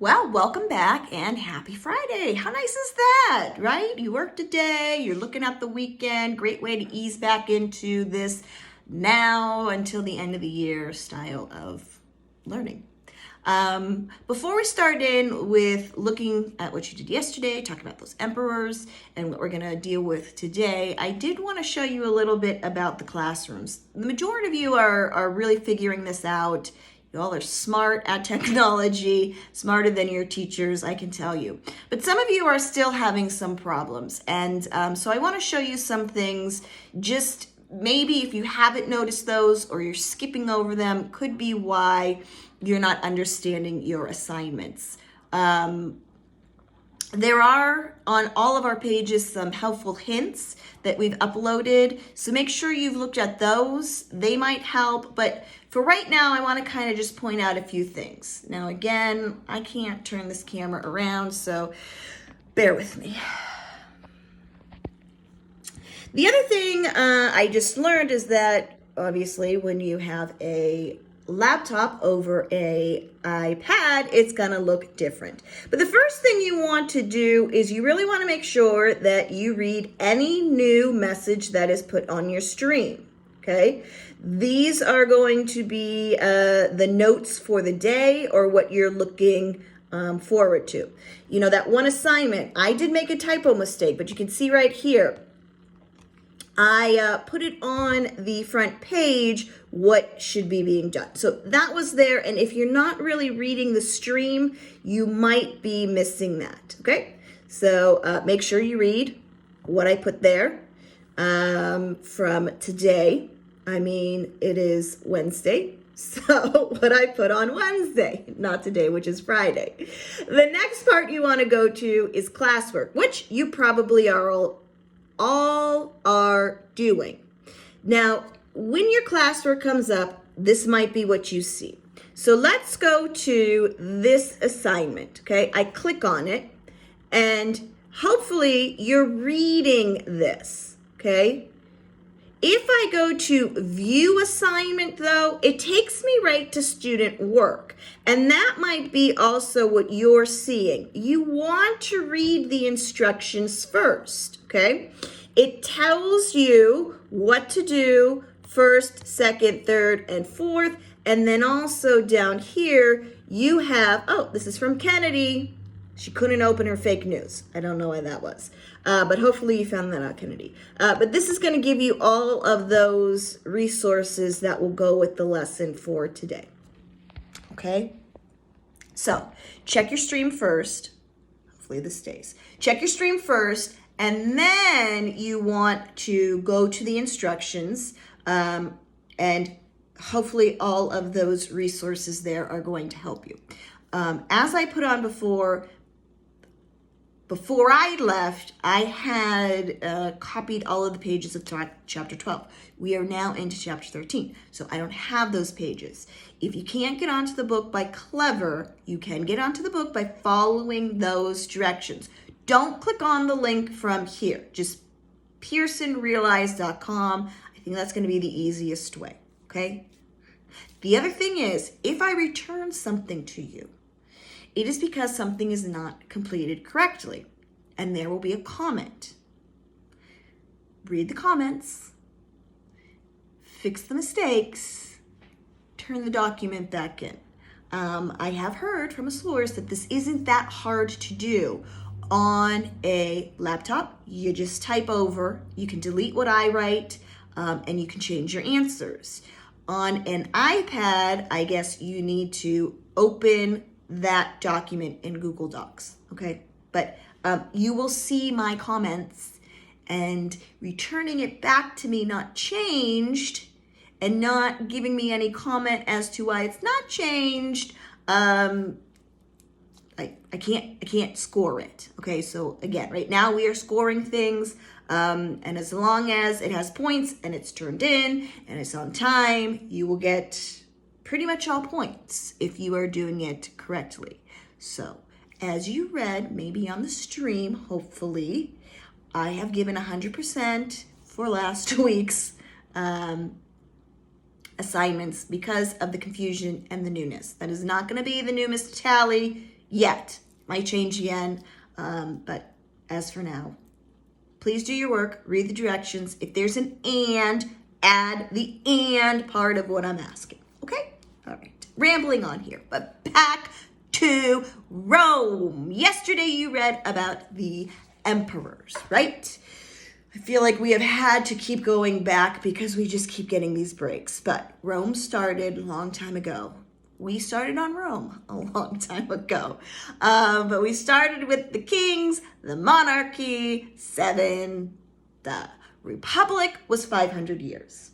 Well, welcome back and happy Friday. How nice is that, right? You worked a day, you're looking at the weekend. Great way to ease back into this now until the end of the year style of learning. Before we start in with looking at what you did yesterday, talking about those emperors and what we're going to deal with today, I did want to show you a little bit about the classrooms. The majority of you are really figuring this out. You all are smart at technology, smarter than your teachers, I can tell you. But some of you are still having some problems. And so I want to show you some things. Just maybe if you haven't noticed those or you're skipping over them, could be why you're not understanding your assignments. There are on all of our pages some helpful hints that we've uploaded. So make sure you've looked at those. They might help. But for right now, I want to kind of just point out a few things. Now, again, I can't turn this camera around, so bear with me. The other thing I just learned is that obviously when you have a laptop over a iPad, it's gonna look different. But the first thing you want to do is you really want to make sure that you read any new message that is put on your stream, okay? These are going to be the notes for the day or what you're looking forward to. You know, that one assignment, I did make a typo mistake, but you can see right here, I put it on the front page what should be being done. So that was there, and if you're not really reading the stream, you might be missing that, okay? So make sure you read what I put there from today. I mean, it is Wednesday, so what I put on Wednesday, not today, which is Friday. The next part you want to go to is classwork, which you probably are all are doing. Now, when your classwork comes up, this might be what you see. So let's go to this assignment, okay? I click on it, and hopefully you're reading this, okay? If I go to view assignment though, it takes me right to student work. And that might be also what you're seeing. You want to read the instructions first, okay? It tells you what to do first, second, third, and fourth. And then also down here, you have, oh, this is from Kennedy. She couldn't open her fake news. I don't know why that was. But hopefully you found that out, Kennedy. But this is going to give you all of those resources that will go with the lesson for today. Okay? So check your stream first. Hopefully this stays. Check your stream first, and then you want to go to the instructions, and hopefully all of those resources there are going to help you. As I put on before I left, I had copied all of the pages of chapter 12. We are now into chapter 13, so I don't have those pages. If you can't get onto the book by Clever, you can get onto the book by following those directions. Don't click on the link from here. Just pearsonrealize.com. I think that's going to be the easiest way, okay? The other thing is, if I return something to you, it is because something is not completed correctly, and there will be a comment. Read the comments, fix the mistakes, turn the document back in. I have heard from a source that this isn't that hard to do. On a laptop, you just type over, you can delete what I write, and you can change your answers. On an iPad, I guess you need to open that document in Google Docs, okay? But you will see my comments, and returning it back to me not changed and not giving me any comment as to why it's not changed, I can't score it, okay? So again, right now we are scoring things, and as long as it has points and it's turned in and it's on time, you will get pretty much all points if you are doing it correctly. So as you read, maybe on the stream, hopefully, I have given 100% for last week's assignments because of the confusion and the newness. That is not going to be the new Mr. Tally. yet. Might change again, but as for now, please do your work, read the directions. If there's an and, add the and part of what I'm asking, okay? All right, rambling on here, but back to Rome. Yesterday you read about the emperors, right? I feel like we have had to keep going back because we just keep getting these breaks, but Rome started a long time ago. We started on Rome a long time ago. But we started with the kings, the monarchy, 7. The republic was 500 years.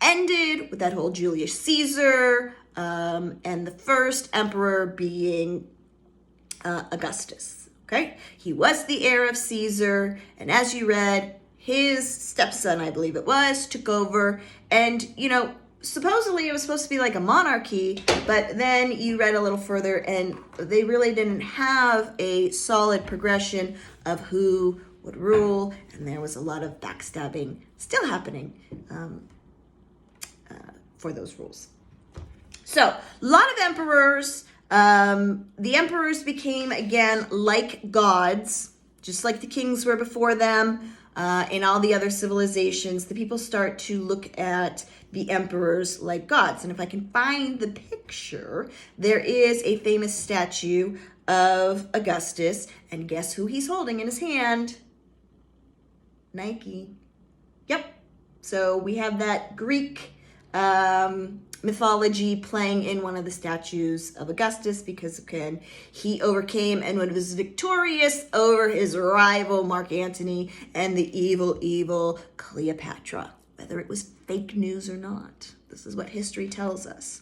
Ended with that whole Julius Caesar, and the first emperor being Augustus. Okay? He was the heir of Caesar, and as you read, his stepson, I believe it was, took over, and, supposedly it was supposed to be like a monarchy, but then you read a little further and they really didn't have a solid progression of who would rule, and there was a lot of backstabbing still happening for those rules. So, a lot of emperors. The emperors became, again, like gods, just like the kings were before them. In all the other civilizations, the people start to look at the emperors like gods. And if I can find the picture, there is a famous statue of Augustus. And guess who he's holding in his hand? Nike. Yep. So we have that Greek mythology playing in one of the statues of Augustus because, again, he overcame and was victorious over his rival Mark Antony and the evil Cleopatra, whether it was fake news or not. This is what history tells us.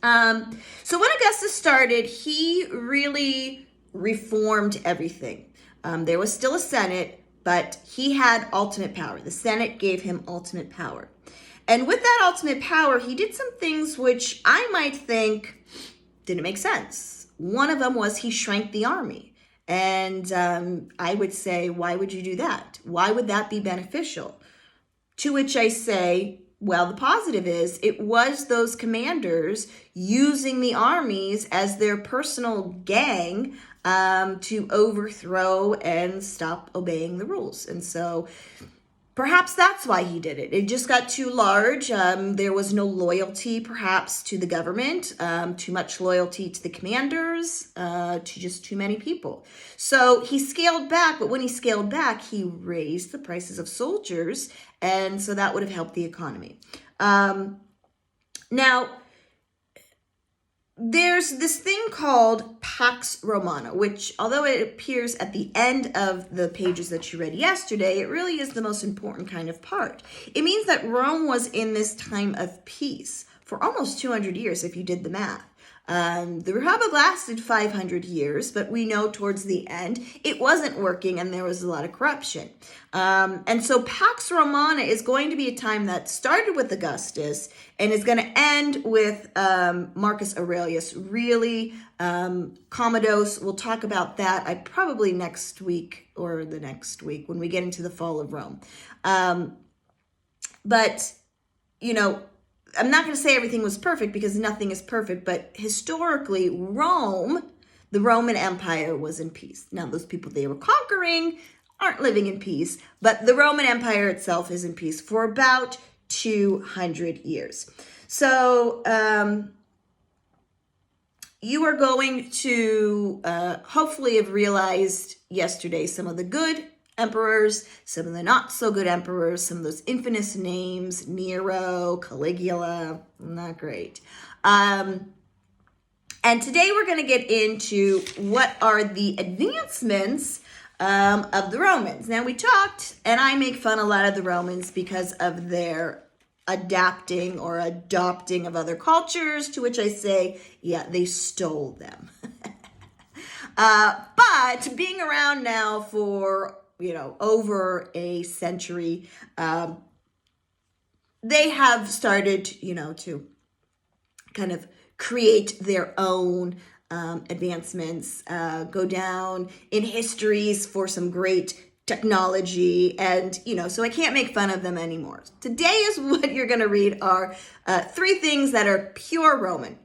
So when Augustus started, he really reformed everything. There was still a Senate, but he had ultimate power. The Senate gave him ultimate power. And with that ultimate power, he did some things which I might think didn't make sense. One of them was he shrank the army. And I would say, why would you do that? Why would that be beneficial? To which I say, well, the positive is it was those commanders using the armies as their personal gang to overthrow and stop obeying the rules. And so perhaps that's why he did it. It just got too large. There was no loyalty, perhaps, to the government, too much loyalty to the commanders, to just too many people. So he scaled back, but when he scaled back, he raised the prices of soldiers, and so that would have helped the economy. Now, there's this thing called Pax Romana, which, although it appears at the end of the pages that you read yesterday, it really is the most important kind of part. It means that Rome was in this time of peace for almost 200 years, if you did the math. The Republic lasted 500 years, but we know towards the end it wasn't working and there was a lot of corruption. And so Pax Romana is going to be a time that started with Augustus and is going to end with Marcus Aurelius. Really, Commodus, we'll talk about that probably next week or the next week when we get into the fall of Rome. But, I'm not going to say everything was perfect because nothing is perfect, but historically, Rome, the Roman Empire, was in peace. Now, those people they were conquering aren't living in peace, but the Roman Empire itself is in peace for about 200 years. So, you are going to hopefully have realized yesterday some of the good emperors, some of the not so good emperors, some of those infamous names, Nero, Caligula, not great. And today we're going to get into what are the advancements of the Romans. Now we talked, and I make fun a lot of the Romans because of their adapting or adopting of other cultures, to which I say, yeah, they stole them. But being around now for over a century, they have started, to kind of create their own advancements, go down in histories for some great technology, and, so I can't make fun of them anymore. Today is what you're going to read are 3 things that are pure Roman,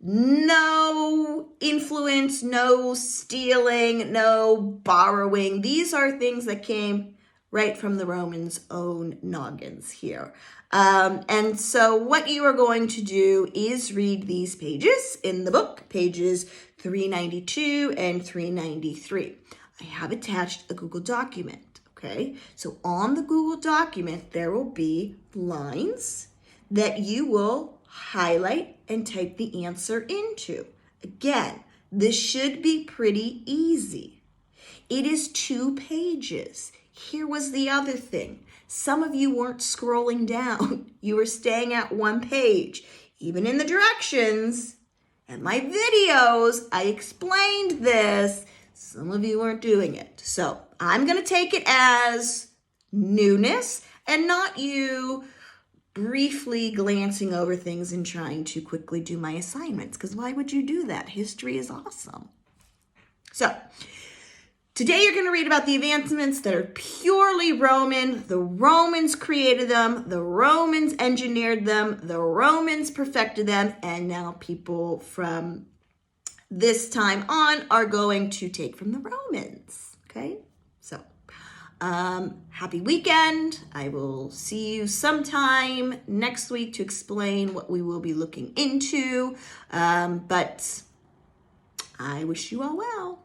no influence, no stealing, no borrowing. These are things that came right from the Romans' own noggins here. And so what you are going to do is read these pages in the book, pages 392 and 393. I have attached a Google document, okay? So on the Google document, there will be lines that you will highlight and type the answer into. Again, this should be pretty easy. It is 2 pages. Here was the other thing. Some of you weren't scrolling down. You were staying at 1 page. Even in the directions and my videos, I explained this. Some of you weren't doing it. So I'm going to take it as newness and not you briefly glancing over things and trying to quickly do my assignments, because why would you do that? History is awesome. So today you're going to read about the advancements that are purely Roman. The Romans created them, the Romans engineered them, the Romans perfected them, and now people from this time on are going to take from the Romans, okay? So happy weekend. I will see you sometime next week to explain what we will be looking into. But I wish you all well.